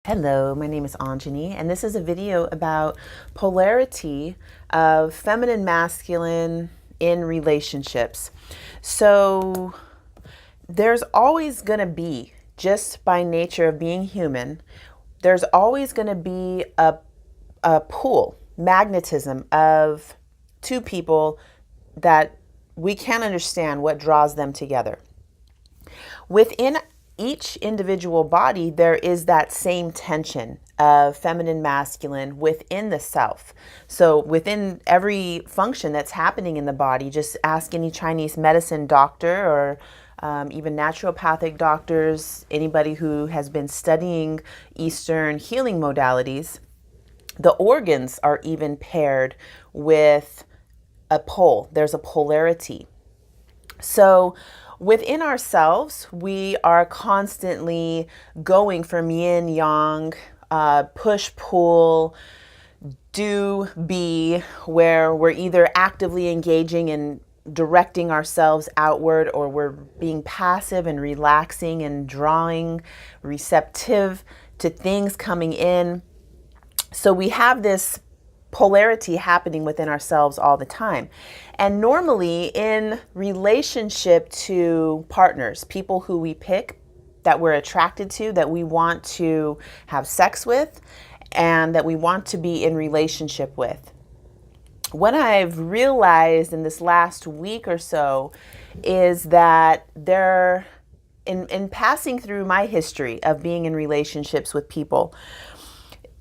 Hello, my name is Anjani, and this is a video about polarity of feminine masculine in relationships. So there's always going to be, just by nature of being human, there's always going to be a pull, magnetism of two people that we can't understand what draws them together. Within each individual body, there is that same tension of feminine, masculine within the self. So within every function that's happening in the body, just ask any Chinese medicine doctor or even naturopathic doctors, anybody who has been studying Eastern healing modalities, the organs are even paired with a pole. There's a polarity. So within ourselves, we are constantly going from yin, yang, push, pull, do, be, where we're either actively engaging and directing ourselves outward, or we're being passive and relaxing and drawing, receptive to things coming in. So we have this polarity happening within ourselves all the time. And normally in relationship to partners, people who we pick, that we're attracted to, that we want to have sex with, and that we want to be in relationship with. What I've realized in this last week or so is that in passing through my history of being in relationships with people,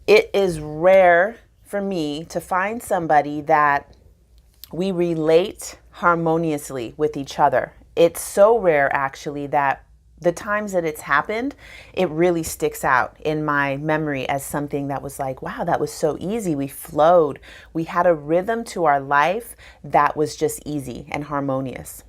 it is rare for me to find somebody that we relate harmoniously with each other. It's so rare, actually, that the times that it's happened, it really sticks out in my memory as something that was like, wow, that was so easy. We flowed. We had a rhythm to our life that was just easy and harmonious.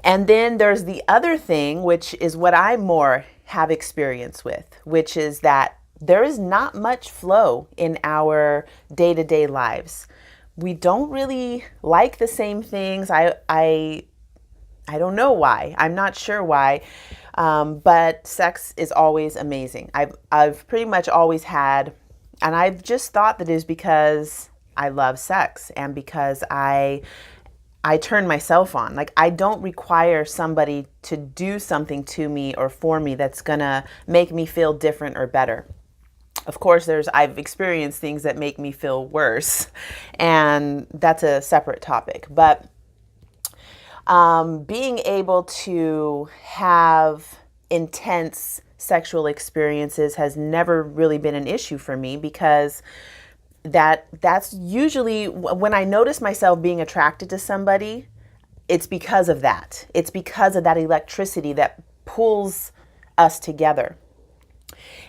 And then there's the other thing, which is what I more have experience with, which is that there is not much flow in our day-to-day lives. We don't really like the same things. I don't know why. I'm not sure why. But sex is always amazing. I've pretty much always had, and I've just thought that it is because I love sex and because I turn myself on. Like, I don't require somebody to do something to me or for me that's gonna make me feel different or better. Of course, I've experienced things that make me feel worse, and that's a separate topic. But being able to have intense sexual experiences has never really been an issue for me, because that's usually when I notice myself being attracted to somebody, it's because of that. It's because of that electricity that pulls us together.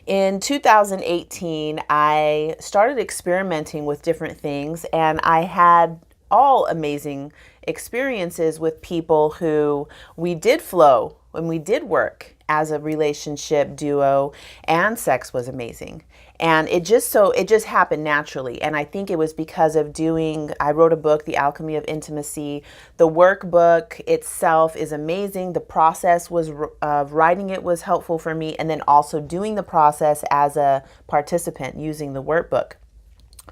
In 2018, I started experimenting with different things, and I had all amazing experiences with people who we did flow when we did work as a relationship duo, and sex was amazing. And it just happened naturally. And I think it was because of I wrote a book, The Alchemy of Intimacy. The workbook itself is amazing. The process of writing it was helpful for me. And then also doing the process as a participant using the workbook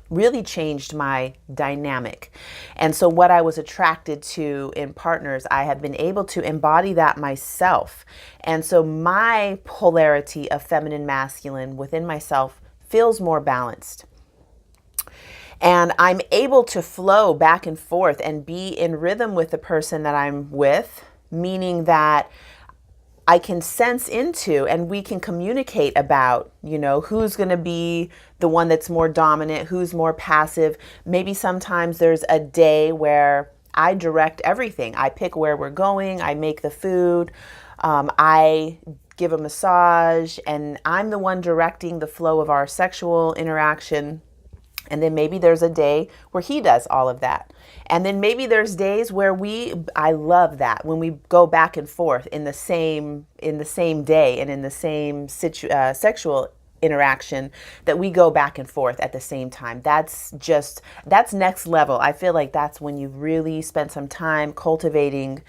really changed my dynamic. And so what I was attracted to in partners, I have been able to embody that myself. And so my polarity of feminine masculine within myself feels more balanced. And I'm able to flow back and forth and be in rhythm with the person that I'm with, meaning that I can sense into and we can communicate about, who's going to be the one that's more dominant, who's more passive. Maybe sometimes there's a day where I direct everything. I pick where we're going, I make the food, I give a massage, and I'm the one directing the flow of our sexual interaction. And then maybe there's a day where he does all of that. And then maybe there's days where I love that when we go back and forth in the same day and in the same sexual interaction, that we go back and forth at the same time. That's next level. I feel like that's when you really spend some time cultivating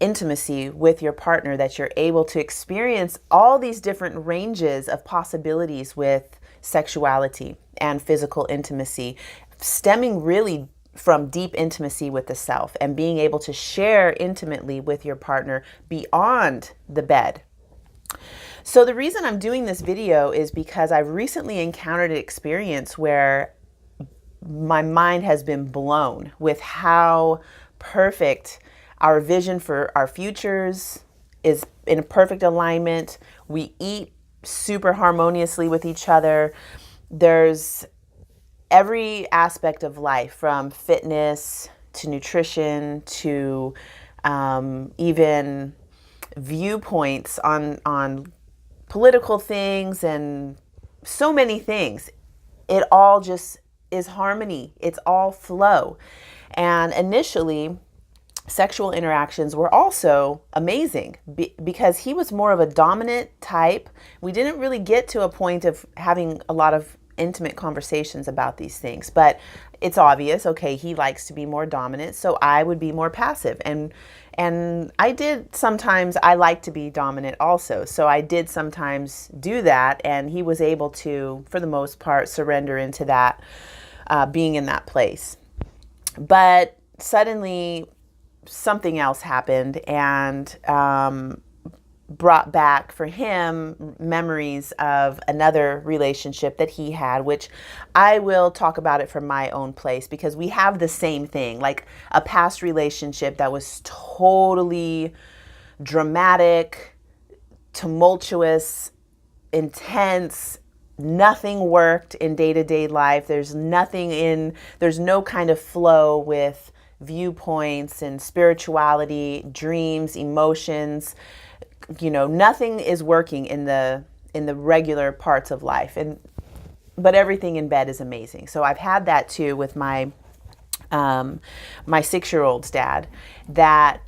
intimacy with your partner, that you're able to experience all these different ranges of possibilities with sexuality and physical intimacy, stemming really from deep intimacy with the self and being able to share intimately with your partner beyond the bed. So the reason I'm doing this video is because I've recently encountered an experience where my mind has been blown with how perfect our vision for our futures is, in perfect alignment. We eat super harmoniously with each other. There's every aspect of life, from fitness to nutrition to even viewpoints on political things and so many things. It all just is harmony. It's all flow. And initially, sexual interactions were also amazing because he was more of a dominant type. We didn't really get to a point of having a lot of intimate conversations about these things, but it's obvious, okay, he likes to be more dominant, so I would be more passive. And I did sometimes, I like to be dominant also, so I did sometimes do that, and he was able to, for the most part, surrender into that, being in that place. But suddenly something else happened, and brought back for him memories of another relationship that he had, which I will talk about it from my own place, because we have the same thing, like a past relationship that was totally dramatic, tumultuous, intense. Nothing worked in day-to-day life. There's no kind of flow with viewpoints and spirituality, dreams, emotions. Nothing is working in the regular parts of life, but everything in bed is amazing. So I've had that too with my 6-year-old's dad. That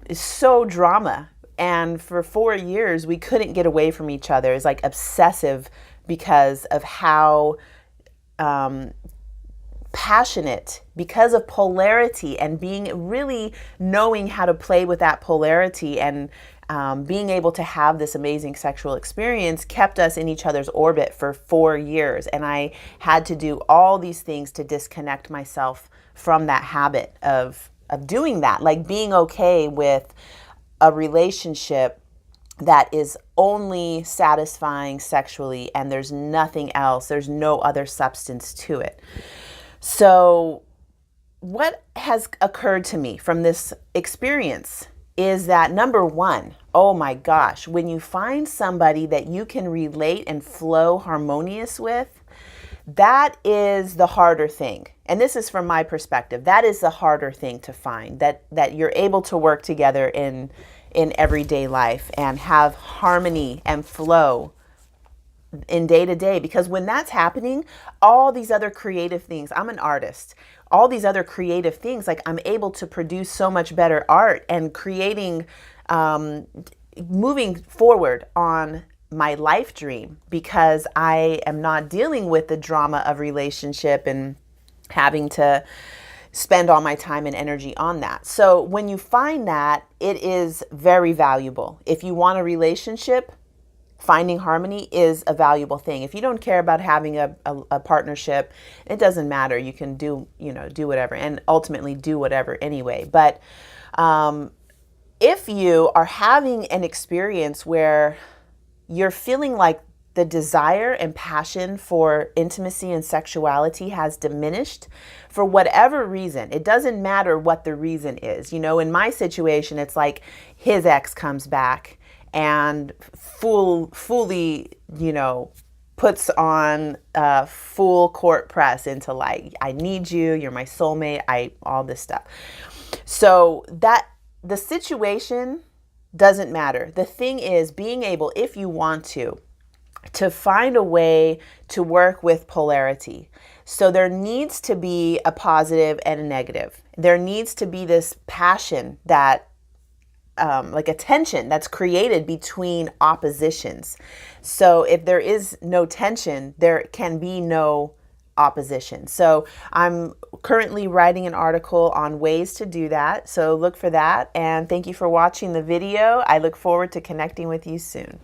is so drama, and for 4 years we couldn't get away from each other. It's like obsessive because of how passionate, because of polarity, and being really knowing how to play with that polarity, and being able to have this amazing sexual experience kept us in each other's orbit for 4 years. And I had to do all these things to disconnect myself from that habit of doing that, like being okay with a relationship that is only satisfying sexually, and there's nothing else, there's no other substance to it. So what has occurred to me from this experience is that, number one, oh my gosh, when you find somebody that you can relate and flow harmonious with, that is the harder thing. And this is from my perspective. That is the harder thing to find, that you're able to work together in everyday life and have harmony and flow in day to day. Because when that's happening, all these other creative things, I'm an artist, all these other creative things, like I'm able to produce so much better art and creating, moving forward on my life dream, because I am not dealing with the drama of relationship and having to spend all my time and energy on that. So when you find that, it is very valuable. If you want a relationship, finding harmony is a valuable thing. If you don't care about having a partnership, it doesn't matter. You can do whatever, and ultimately do whatever anyway. But if you are having an experience where you're feeling like the desire and passion for intimacy and sexuality has diminished for whatever reason, it doesn't matter what the reason is. In my situation, it's like his ex comes back and fully, puts on full court press into like, I need you, you're my soulmate, all this stuff. So that the situation doesn't matter. The thing is being able, if you want to find a way to work with polarity. So there needs to be a positive and a negative. There needs to be this passion that like a tension that's created between oppositions. So if there is no tension, there can be no opposition. So I'm currently writing an article on ways to do that. So look for that. And thank you for watching the video. I look forward to connecting with you soon.